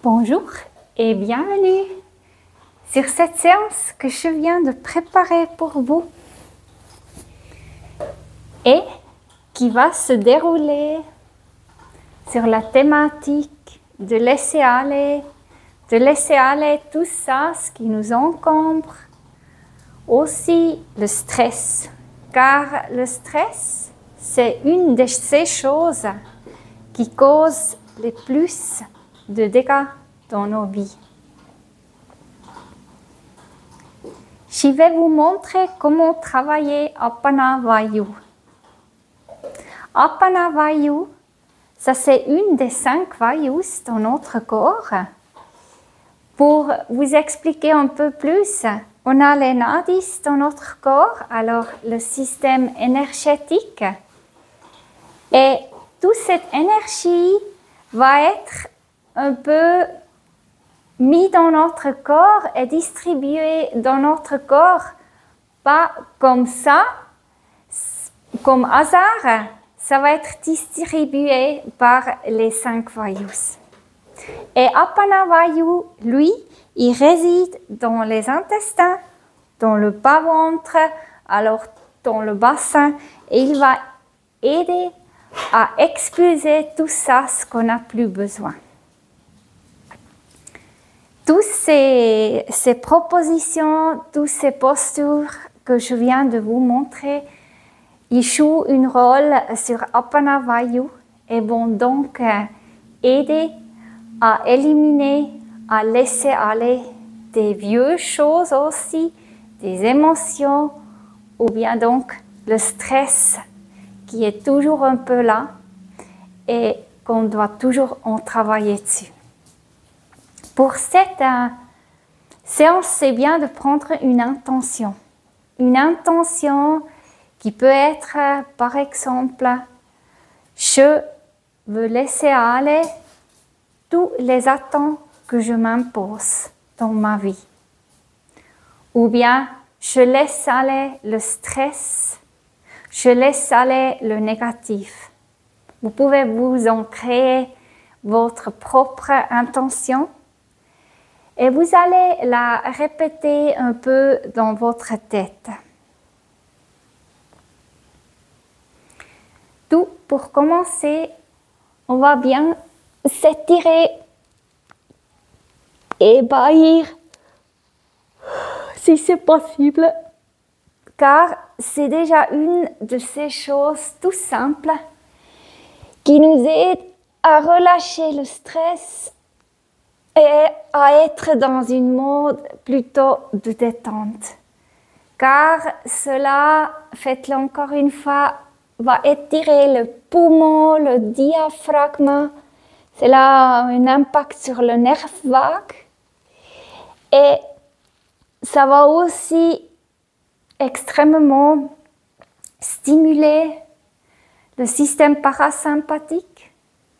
Bonjour et bienvenue sur cette séance que je viens de préparer pour vous et qui va se dérouler sur la thématique de laisser aller tout ça, ce qui nous encombre, aussi le stress, car le stress, c'est une de ces choses qui causent les plus de dégâts dans nos vies. Je vais vous montrer comment travailler Apana Vayu. Apana Vayu, ça c'est une des 5 Vayus dans notre corps. Pour vous expliquer un peu plus, on a les nadis dans notre corps, alors le système énergétique. Et toute cette énergie va être un peu mis dans notre corps et distribué dans notre corps, pas comme ça, comme hasard, ça va être distribué par les 5 Vayus. Et Apana Vayu, lui, il réside dans les intestins, dans le bas-ventre, alors dans le bassin, et il va aider à expulser tout ça, ce qu'on n'a plus besoin. Toutes ces propositions, toutes ces postures que je viens de vous montrer, ils jouent un rôle sur Apana Vayu et vont donc aider à éliminer, à laisser aller des vieuses choses aussi, des émotions, ou bien donc le stress qui est toujours un peu là et qu'on doit toujours en travailler dessus. Pour cette séance, c'est bien de prendre une intention. Une intention qui peut être, par exemple, je veux laisser aller tous les attentes que je m'impose dans ma vie. Ou bien, je laisse aller le stress, je laisse aller le négatif. Vous pouvez vous en créer votre propre intention et vous allez la répéter un peu dans votre tête. Tout pour commencer, on va bien s'étirer et baillir si c'est possible, car c'est déjà une de ces choses tout simples qui nous aident à relâcher le stress et à être dans une mode plutôt de détente. Car cela, faites-le encore une fois, va étirer le poumon, le diaphragme. Cela a un impact sur le nerf vague. Et ça va aussi extrêmement stimuler le système parasympathique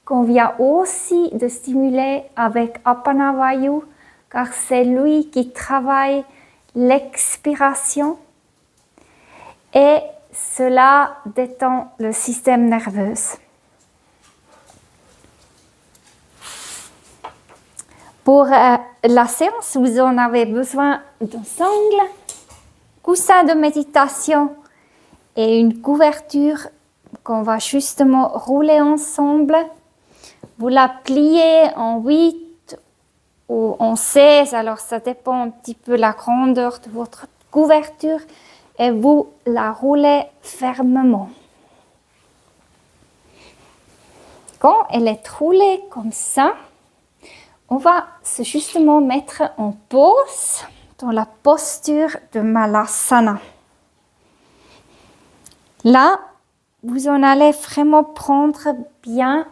qu'on vient aussi de stimuler avec Apana Vayu, car c'est lui qui travaille l'expiration et cela détend le système nerveux. Pour la séance, vous en avez besoin d'un sangle, coussin de méditation et une couverture qu'on va justement rouler ensemble. Vous la pliez en 8 ou en 16, alors ça dépend un petit peu de la grandeur de votre couverture, et vous la roulez fermement. Quand elle est roulée comme ça, on va justement mettre en pause dans la posture de Malasana. Là, vous en allez vraiment prendre bien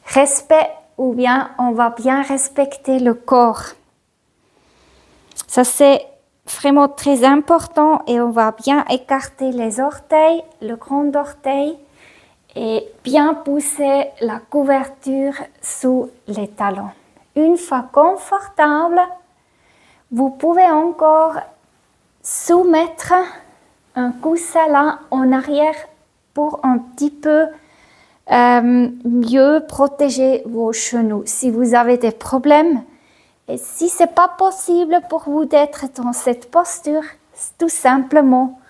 respect, ou bien on va bien respecter le corps. Ça c'est vraiment très important et on va bien écarter les orteils, le grand orteil et bien pousser la couverture sous les talons. Une fois confortable, vous pouvez encore soumettre un coussin là en arrière pour un petit peu mieux protéger vos genoux. Si vous avez des problèmes, et si ce n'est pas possible pour vous d'être dans cette posture, tout simplement,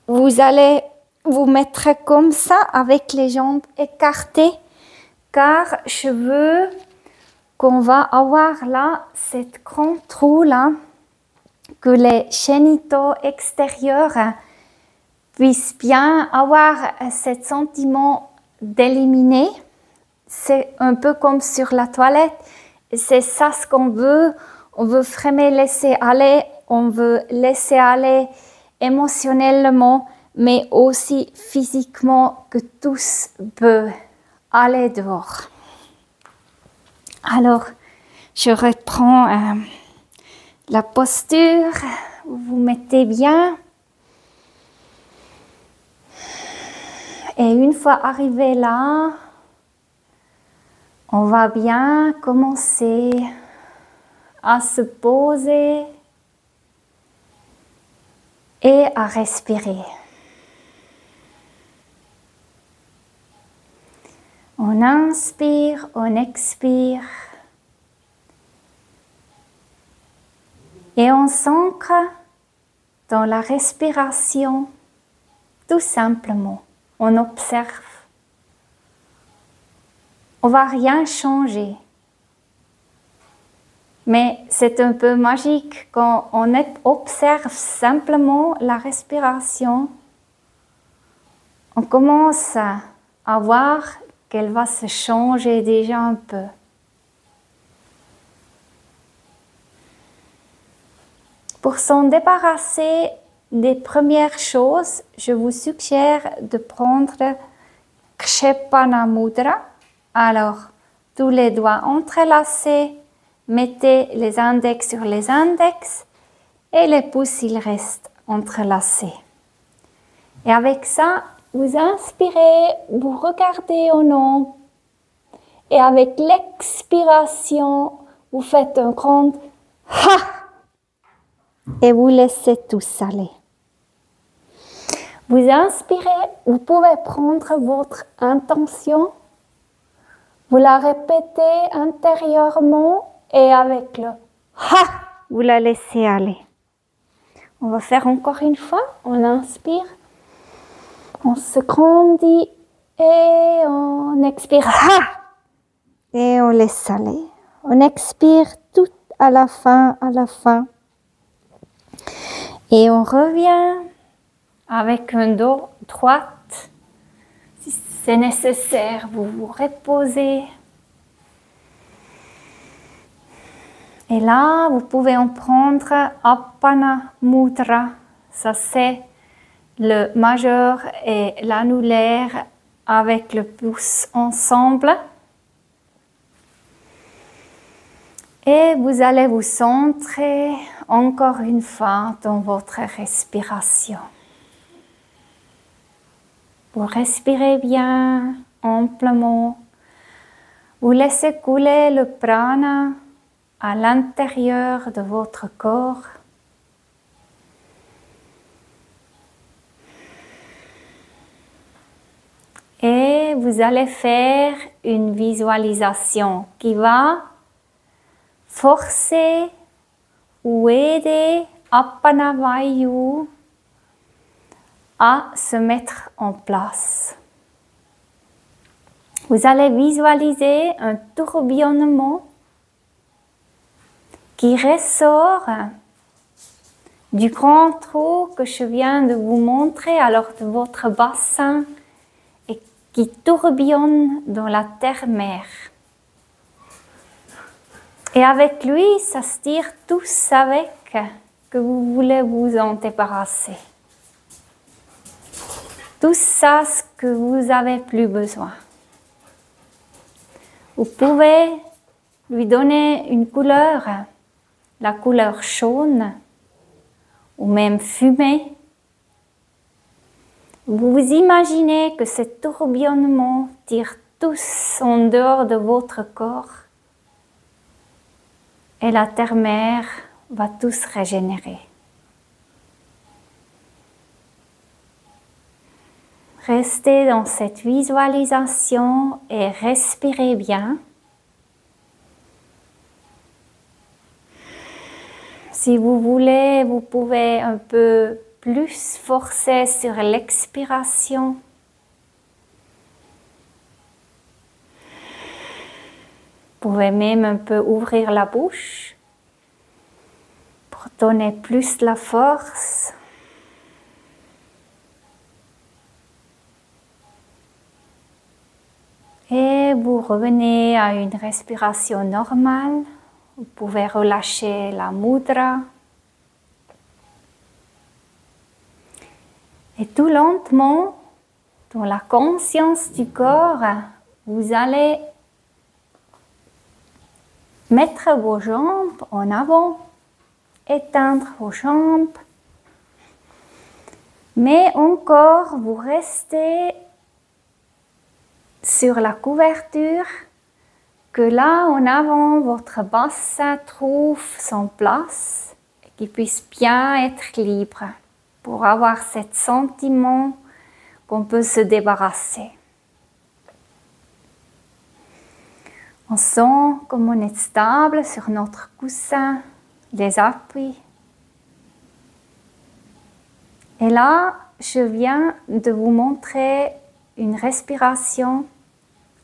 vous allez vous mettre comme ça avec les jambes écartées, car je veux qu'on va avoir là, cette grand trou là, que les génitaux extérieurs puissent bien avoir ce sentiment d'éliminer. C'est un peu comme sur la toilette. C'est ça ce qu'on veut. On veut vraiment laisser aller. On veut laisser aller émotionnellement, mais aussi physiquement, que tous peuvent aller dehors. Alors, je reprends la posture. Vous vous mettez bien. Et une fois arrivé là, on va bien commencer à se poser et à respirer. On inspire, on expire et on s'ancre dans la respiration tout simplement. On observe. On ne va rien changer. Mais c'est un peu magique quand on observe simplement la respiration. On commence à voir qu'elle va se changer déjà un peu. Pour s'en débarrasser des premières choses, je vous suggère de prendre Kshepana Mudra. Alors, tous les doigts entrelacés, mettez les index sur les index et les pouces, ils restent entrelacés. Et avec ça, vous inspirez, vous regardez au nom et avec l'expiration, vous faites un grand ha et vous laissez tout aller. Vous inspirez, vous pouvez prendre votre intention, vous la répétez intérieurement et avec le ha, vous la laissez aller. On va faire encore une fois, on inspire, on se grandit et on expire ha et on laisse aller. On expire tout à la fin, et on revient avec un dos droit. Si c'est nécessaire, vous vous reposez. Et là, vous pouvez en prendre Apana Mudra. Ça, c'est le majeur et l'annulaire avec le pouce ensemble. Et vous allez vous centrer encore une fois dans votre respiration. Vous respirez bien, amplement. Vous laissez couler le prana à l'intérieur de votre corps. Et vous allez faire une visualisation qui va forcer ou aider Apana Vayu à se mettre en place. Vous allez visualiser un tourbillonnement qui ressort du grand trou que je viens de vous montrer, alors de votre bassin, et qui tourbillonne dans la terre-mère. Et avec lui, ça se tire tous avec que vous voulez vous en débarrasser. Tout ça, ce que vous n'avez plus besoin. Vous pouvez lui donner une couleur, la couleur jaune ou même fumée. Vous vous imaginez que ce tourbillonnement tire tous en dehors de votre corps et la terre-mère va tous régénérer. Restez dans cette visualisation et respirez bien. Si vous voulez, vous pouvez un peu plus forcer sur l'expiration. Vous pouvez même un peu ouvrir la bouche pour donner plus de la force. Et vous revenez à une respiration normale. Vous pouvez relâcher la mudra. Et tout lentement, dans la conscience du corps, vous allez mettre vos jambes en avant, étendre vos jambes. Mais encore, vous restez sur la couverture, que là en avant, votre bassin trouve son place et qu'il puisse bien être libre pour avoir ce sentiment qu'on peut se débarrasser. On sent comme on est stable sur notre coussin, les appuis. Et là, je viens de vous montrer une respiration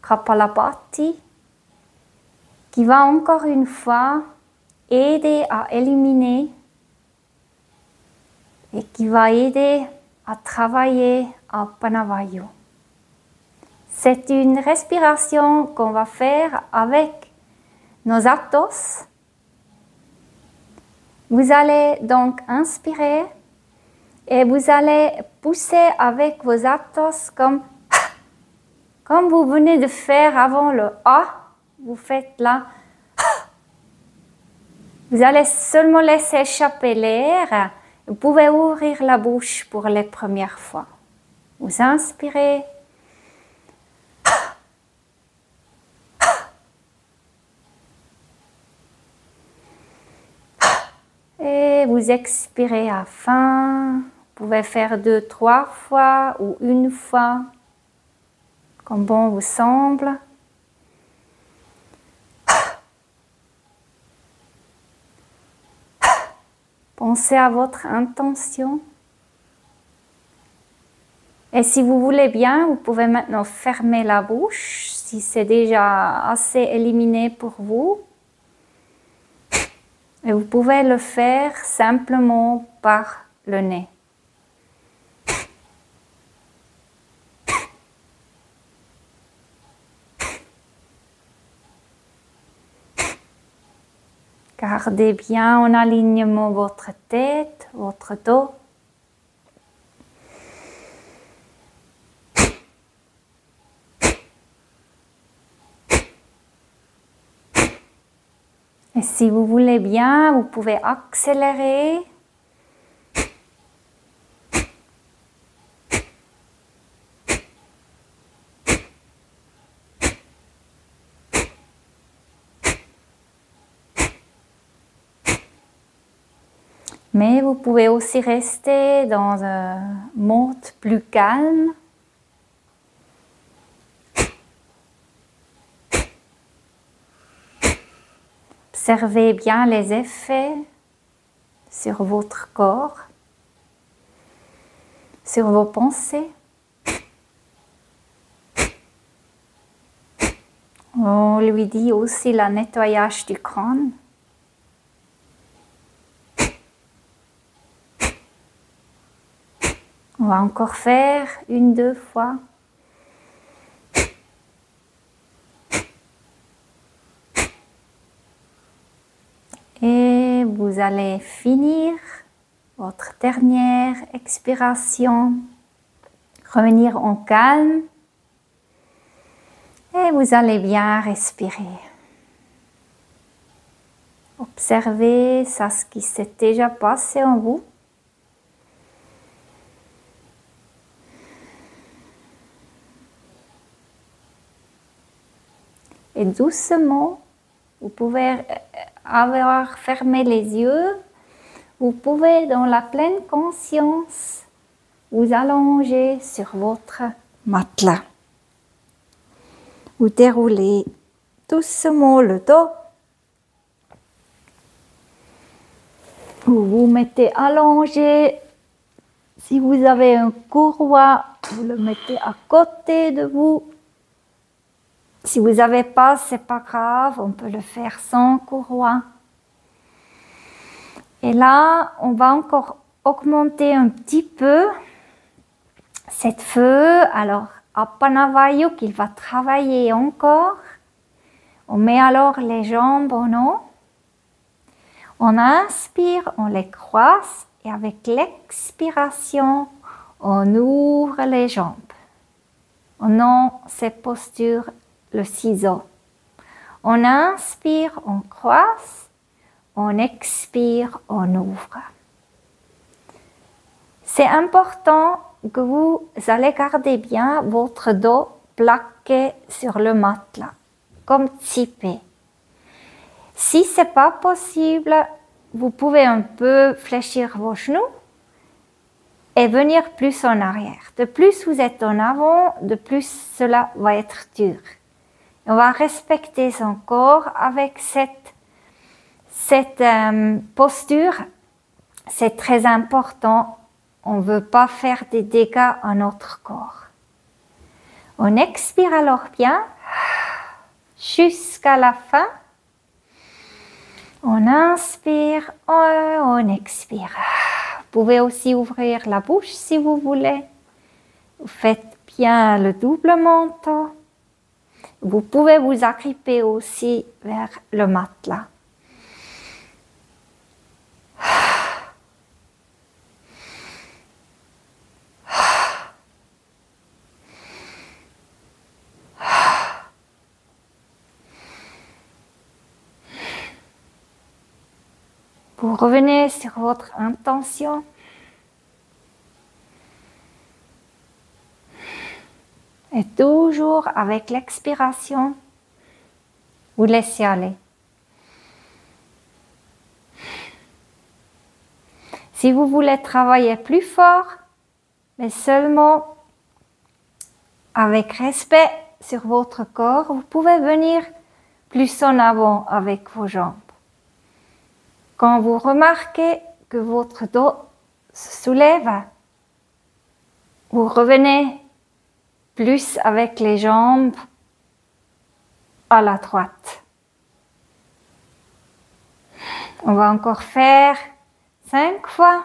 Kapalabhati qui va encore une fois aider à éliminer et qui va aider à travailler Apana Vayu. C'est une respiration qu'on va faire avec nos aptos. Vous allez donc inspirer et vous allez pousser avec vos aptos comme vous venez de faire avant le A. Vous faites là. Vous allez seulement laisser échapper l'air. Vous pouvez ouvrir la bouche pour les premières fois. Vous inspirez. Et vous expirez à fin. Vous pouvez faire 2, 3 fois ou une fois, comme bon vous semble. Pensez à votre intention. Et si vous voulez bien, vous pouvez maintenant fermer la bouche, si c'est déjà assez éliminé pour vous. Et vous pouvez le faire simplement par le nez. Gardez bien en alignement votre tête, votre dos. Et si vous voulez bien, vous pouvez accélérer. Mais vous pouvez aussi rester dans un mode plus calme. Observez bien les effets sur votre corps, sur vos pensées. On lui dit aussi le nettoyage du crâne. On va encore faire 1, 2 fois. Et vous allez finir votre dernière expiration. Revenir en calme. Et vous allez bien respirer. Observez ce qui s'est déjà passé en vous. Et doucement, vous pouvez avoir fermé les yeux. Vous pouvez, dans la pleine conscience, vous allongez sur votre matelas. Vous déroulez doucement le dos. Vous vous mettez allongé. Si vous avez un courroie, vous le mettez à côté de vous. Si vous n'avez pas, c'est pas grave, on peut le faire sans courroie. Et là, on va encore augmenter un petit peu cette feu. Alors, Appana Vayu qu'il va travailler encore. On met alors les jambes en haut. On inspire, on les croise et avec l'expiration, on ouvre les jambes. On a cette posture, le ciseau. On inspire, on croise, on expire, on ouvre. C'est important que vous allez garder bien votre dos plaqué sur le matelas, comme typé. Si ce n'est pas possible, vous pouvez un peu fléchir vos genoux et venir plus en arrière. De plus vous êtes en avant, de plus cela va être dur. On va respecter son corps avec cette posture. C'est très important. On ne veut pas faire des dégâts à notre corps. On expire alors bien jusqu'à la fin. On inspire, on expire. Vous pouvez aussi ouvrir la bouche si vous voulez. Vous faites bien le double menton. Vous pouvez vous agripper aussi vers le matelas. Vous revenez sur votre intention. Et toujours avec l'expiration, vous laissez aller. Si vous voulez travailler plus fort, mais seulement avec respect sur votre corps, vous pouvez venir plus en avant avec vos jambes. Quand vous remarquez que votre dos se soulève, vous revenez plus avec les jambes à la droite. On va encore faire 5 fois.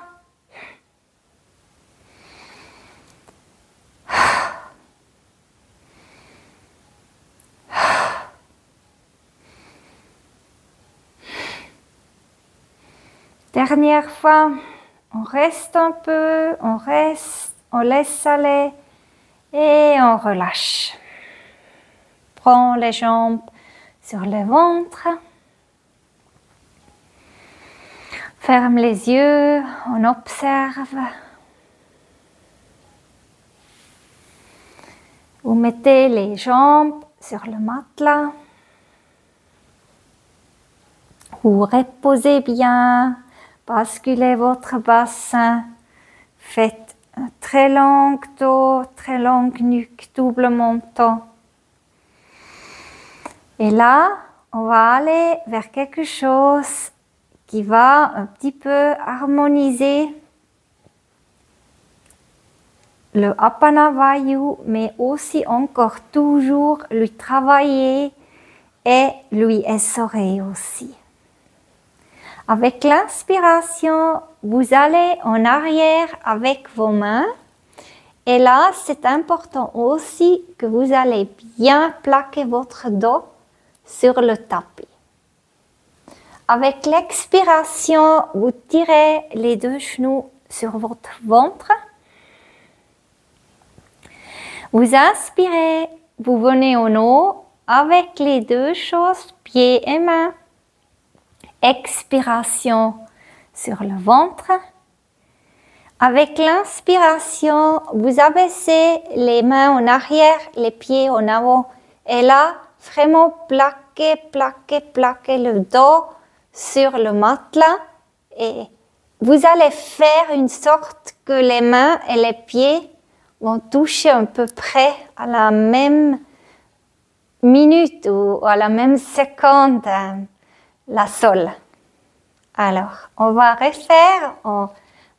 Dernière fois, on reste un peu, on laisse aller et on relâche. Prends les jambes sur le ventre. Ferme les yeux, on observe. Vous mettez les jambes sur le matelas. Vous reposez bien. Basculez votre bassin, faites un très long dos, très longue nuque, double menton. Et là, on va aller vers quelque chose qui va un petit peu harmoniser le Appana Vayu, mais aussi encore toujours lui travailler et lui essorer aussi. Avec l'inspiration, vous allez en arrière avec vos mains. Et là, c'est important aussi que vous allez bien plaquer votre dos sur le tapis. Avec l'expiration, vous tirez les deux genoux sur votre ventre. Vous inspirez, vous venez en haut avec les deux choses, pieds et mains. Expiration sur le ventre. Avec l'inspiration, vous abaissez les mains en arrière, les pieds en avant. Et là, vraiment plaquez le dos sur le matelas et vous allez faire une sorte que les mains et les pieds vont toucher à peu près à la même minute ou à la même seconde la sol. Alors, on va refaire, on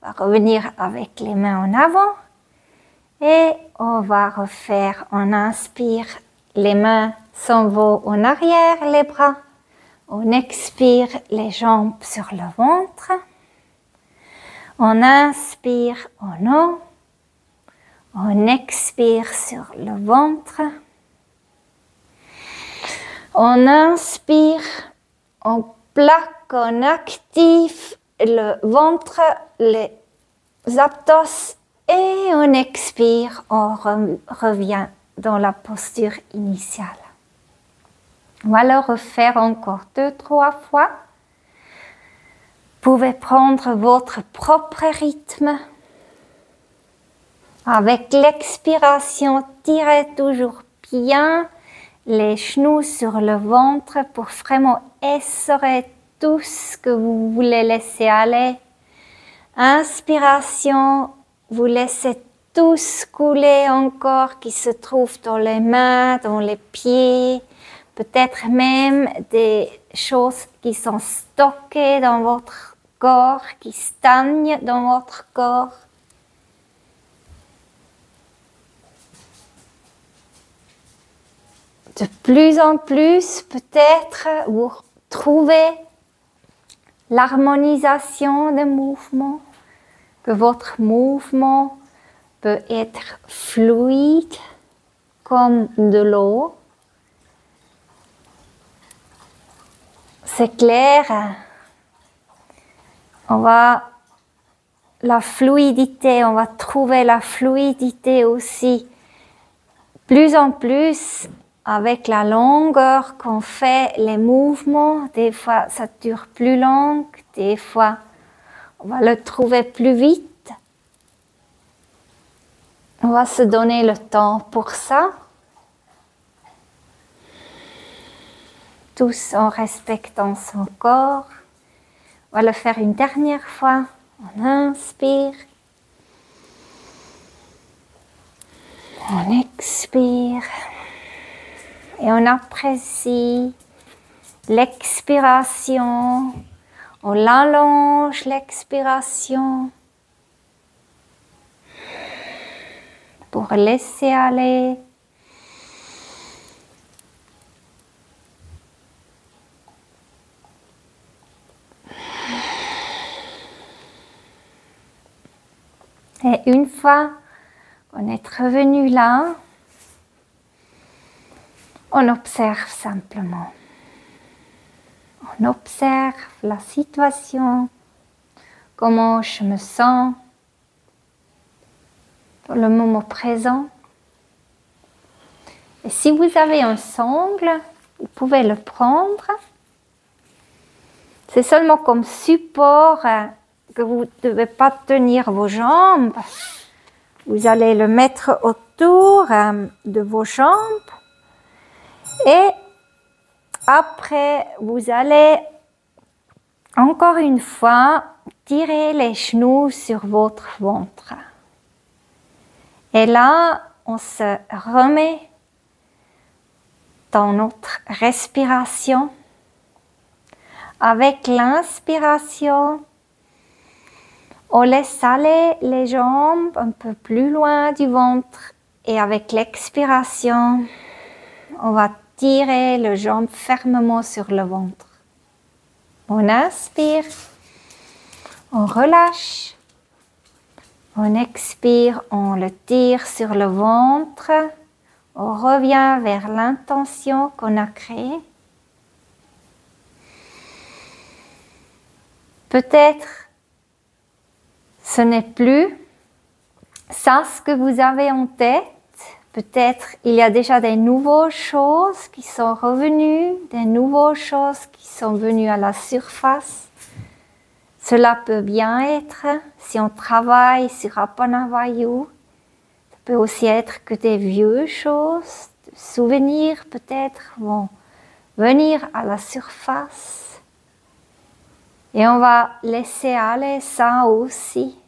va revenir avec les mains en avant et on va refaire, on inspire, les mains s'en vont en arrière, les bras, on expire les jambes sur le ventre, on inspire en haut, on expire sur le ventre, on inspire, on plaque, on active le ventre, les abdos et on expire, on revient dans la posture initiale. On va le refaire encore 2-3 fois. Vous pouvez prendre votre propre rythme. Avec l'expiration, tirez toujours bien les genoux sur le ventre pour vraiment essorer tout ce que vous voulez laisser aller. Inspiration, vous laissez tout ce couler encore qui se trouve dans les mains, dans les pieds, peut-être même des choses qui sont stockées dans votre corps, qui stagnent dans votre corps. De plus en plus, peut-être, vous trouvez l'harmonisation des mouvements, que votre mouvement peut être fluide comme de l'eau. C'est clair, on va trouver la fluidité aussi plus en plus avec la longueur qu'on fait les mouvements. Des fois ça dure plus long, des fois on va le trouver plus vite. On va se donner le temps pour ça. Tous en respectant son corps. On va le faire une dernière fois. On inspire. On expire. Et on apprécie l'expiration. On allonge l'expiration. Pour laisser aller. Et une fois qu'on est revenu là, on observe simplement. On observe la situation, comment je me sens dans le moment présent. Et si vous avez un sangle, vous pouvez le prendre. C'est seulement comme support que vous ne devez pas tenir vos jambes. Vous allez le mettre autour de vos jambes. Et après, vous allez encore une fois tirer les genoux sur votre ventre. Et là, on se remet dans notre respiration. Avec l'inspiration, on laisse aller les jambes un peu plus loin du ventre. Et avec l'expiration, on va tirer les jambes fermement sur le ventre. On inspire, on relâche. On expire, on le tire sur le ventre. On revient vers l'intention qu'on a créée. Peut-être ce n'est plus ça ce que vous avez en tête. Peut-être il y a déjà des nouvelles choses qui sont revenues, des nouvelles choses qui sont venues à la surface. Cela peut bien être, si on travaille sur Apana Vayu, ça peut aussi être que des vieux choses, des souvenirs peut-être vont venir à la surface. Et on va laisser aller ça aussi.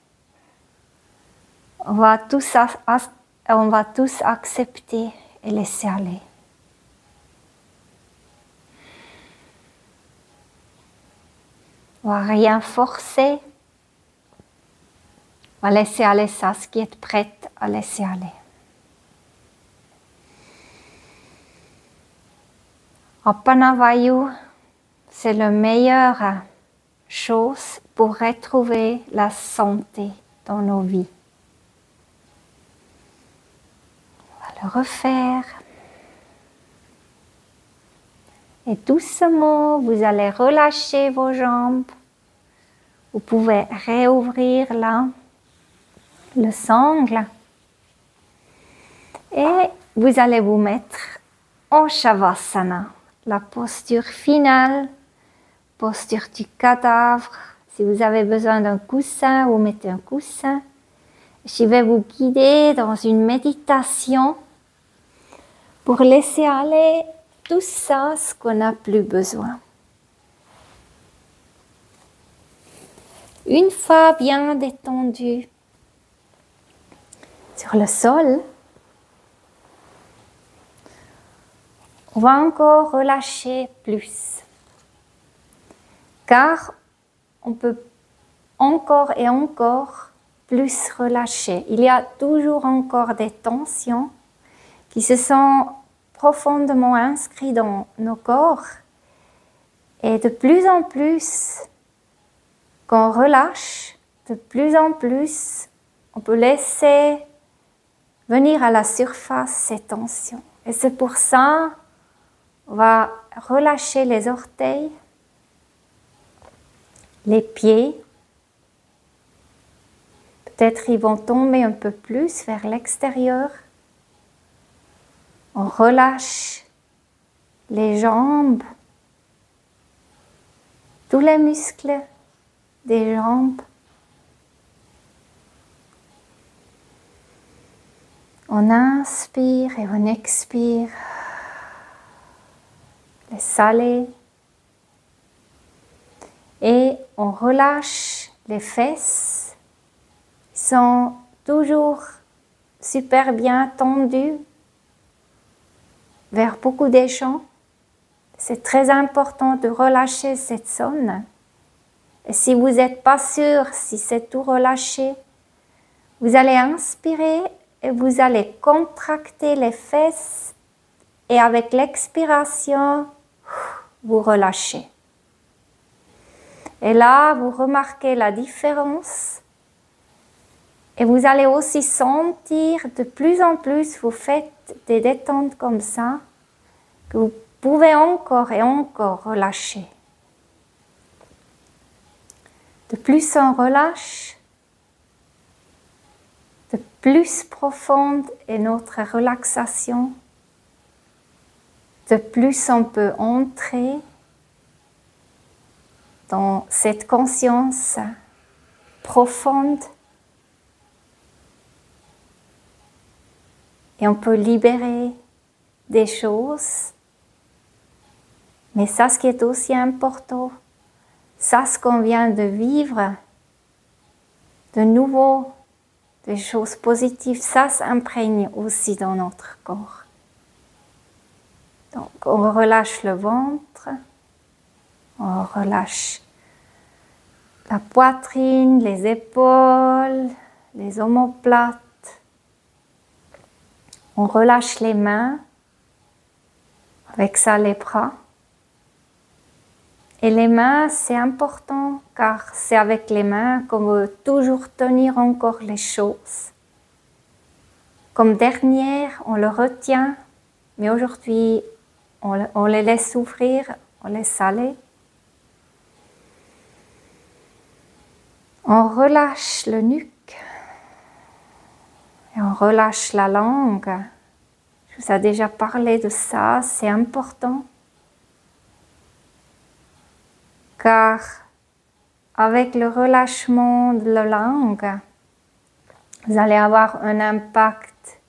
On va tous accepter et laisser aller. On va rien forcer. On va laisser aller ça, ce qui est prêt à laisser aller. Apana Vayu, c'est la meilleure chose pour retrouver la santé dans nos vies. On va le refaire. Et doucement, vous allez relâcher vos jambes. Vous pouvez réouvrir là le sangle. Et vous allez vous mettre en Shavasana, la posture finale, posture du cadavre. Si vous avez besoin d'un coussin, vous mettez un coussin. Je vais vous guider dans une méditation pour laisser aller tout ça, ce qu'on n'a plus besoin. Une fois bien détendu sur le sol, on va encore relâcher plus. Car on peut encore et encore plus relâcher. Il y a toujours encore des tensions qui se sont profondément inscrites dans nos corps. Et de plus en plus, quand on relâche, de plus en plus, on peut laisser venir à la surface ces tensions. Et c'est pour ça qu'on va relâcher les orteils, les pieds. Peut-être ils vont tomber un peu plus vers l'extérieur. On relâche les jambes, tous les muscles des jambes. On inspire et on expire. Laisse aller. Et on relâche les fesses. Ils sont toujours super bien tendus vers beaucoup des gens. C'est très important de relâcher cette zone. Et si vous n'êtes pas sûr si c'est tout relâché, vous allez inspirer et vous allez contracter les fesses et avec l'expiration, vous relâchez. Et là, vous remarquez la différence et vous allez aussi sentir de plus en plus, vous faites des détentes comme ça, que vous pouvez encore et encore relâcher. De plus on relâche, de plus profonde est notre relaxation, de plus on peut entrer dans cette conscience profonde et on peut libérer des choses. Mais ça, ce qui est aussi important, ça, ce qu'on vient de vivre, de nouveau, des choses positives, ça s'imprègne aussi dans notre corps. Donc, on relâche le ventre, on relâche la poitrine, les épaules, les omoplates. On relâche les mains, avec ça les bras. Et les mains, c'est important car c'est avec les mains qu'on veut toujours tenir encore les choses. Comme dernière, on le retient, mais aujourd'hui, on les laisse ouvrir, on laisse aller. On relâche le nuque et on relâche la langue. Je vous ai déjà parlé de ça, c'est important. Car avec le relâchement de la langue, vous allez avoir un impact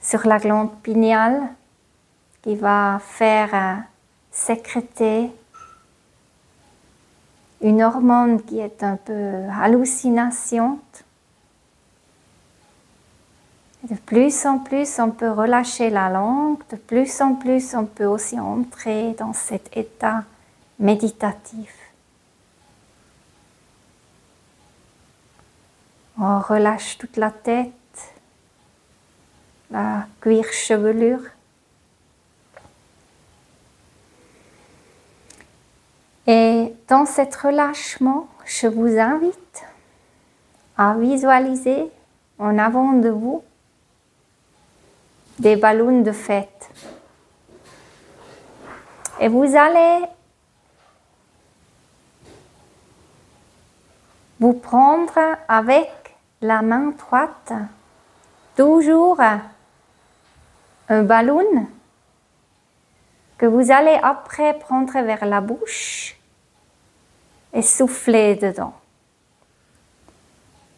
sur la glande pinéale qui va faire sécréter une hormone qui est un peu hallucinante. De plus en plus, on peut relâcher la langue, de plus en plus, on peut aussi entrer dans cet état méditatif. On relâche toute la tête, la cuir chevelure. Et dans cet relâchement, je vous invite à visualiser en avant de vous des ballons de fête. Et vous allez vous prendre avec la main droite toujours un ballon que vous allez après prendre vers la bouche et souffler dedans.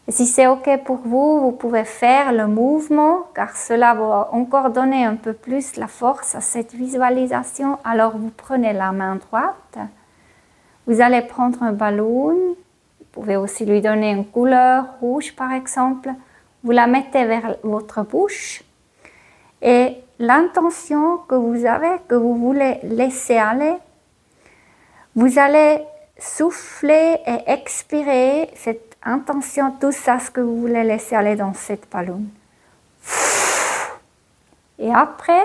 Et si c'est OK pour vous, vous pouvez faire le mouvement car cela va encore donner un peu plus la force à cette visualisation. Alors vous prenez la main droite, vous allez prendre un ballon, vous pouvez aussi lui donner une couleur rouge par exemple, vous la mettez vers votre bouche et l'intention que vous avez, que vous voulez laisser aller, vous allez souffler et expirer cette intention, tout ça, ce que vous voulez laisser aller dans cette ballon. Et après,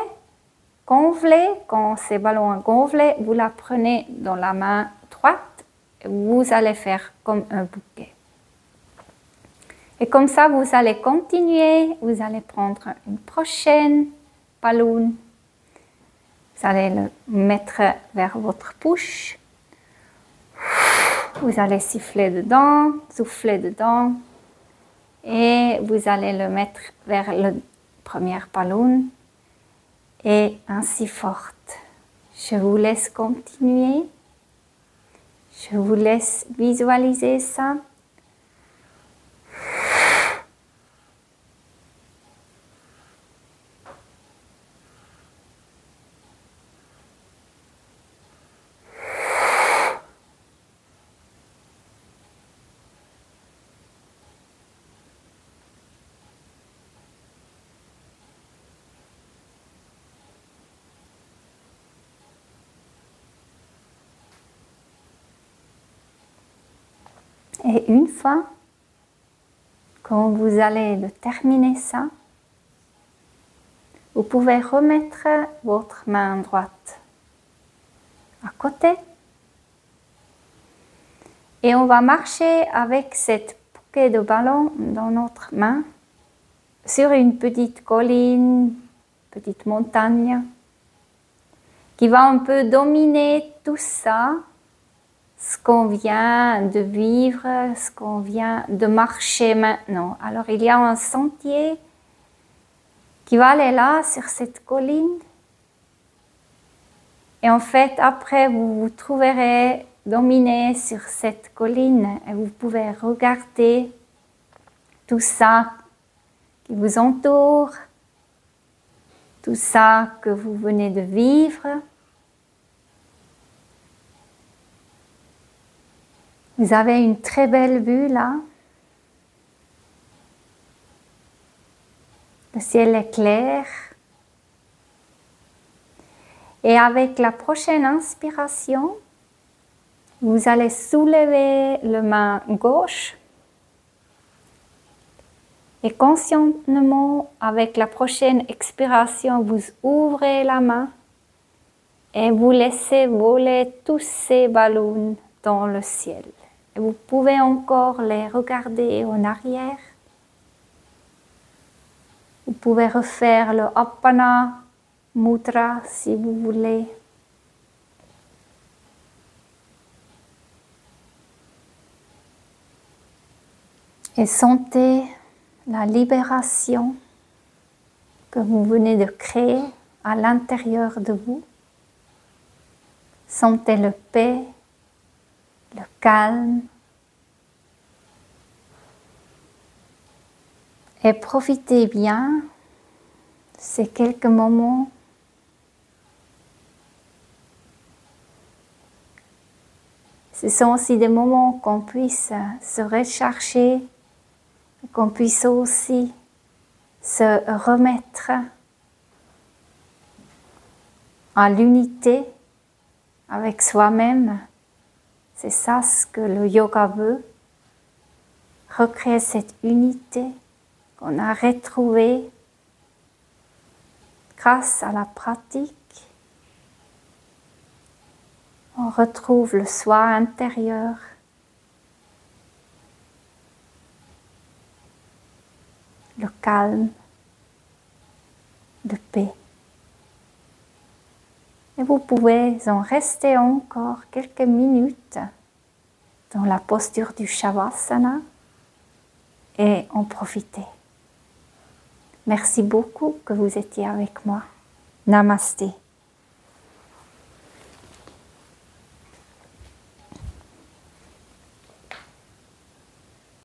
gonflez, quand ces ballons sont gonflés, vous la prenez dans la main droite et vous allez faire comme un bouquet. Et comme ça, vous allez continuer, vous allez prendre une prochaine ballon, vous allez le mettre vers votre bouche, vous allez siffler dedans, souffler dedans et vous allez le mettre vers le premier ballon et ainsi forte. Je vous laisse continuer, je vous laisse visualiser ça. Et une fois, quand vous allez le terminer ça, vous pouvez remettre votre main droite à côté. Et on va marcher avec cette bouquet de ballons dans notre main sur une petite colline, petite montagne, qui va un peu dominer tout ça, ce qu'on vient de vivre, ce qu'on vient de marcher maintenant. Alors il y a un sentier qui va aller là, sur cette colline. Et en fait, après, vous vous trouverez dominé sur cette colline et vous pouvez regarder tout ça qui vous entoure, tout ça que vous venez de vivre. Vous avez une très belle vue là. Le ciel est clair. Et avec la prochaine inspiration, vous allez soulever la main gauche et consciemment, avec la prochaine expiration, vous ouvrez la main et vous laissez voler tous ces ballons dans le ciel. Et vous pouvez encore les regarder en arrière. Vous pouvez refaire le Apana Mudra si vous voulez. Et sentez la libération que vous venez de créer à l'intérieur de vous. Sentez le paix, le calme. Et profitez bien de ces quelques moments Ce sont aussi des moments qu'on puisse se recharger, qu'on puisse aussi se remettre en l'unité avec soi-même. C'est ça ce que le yoga veut, recréer cette unité qu'on a retrouvée grâce à la pratique. On retrouve le soi intérieur, le calme, de paix. Et vous pouvez en rester encore quelques minutes dans la posture du Shavasana et en profiter. Merci beaucoup que vous étiez avec moi. Namasté.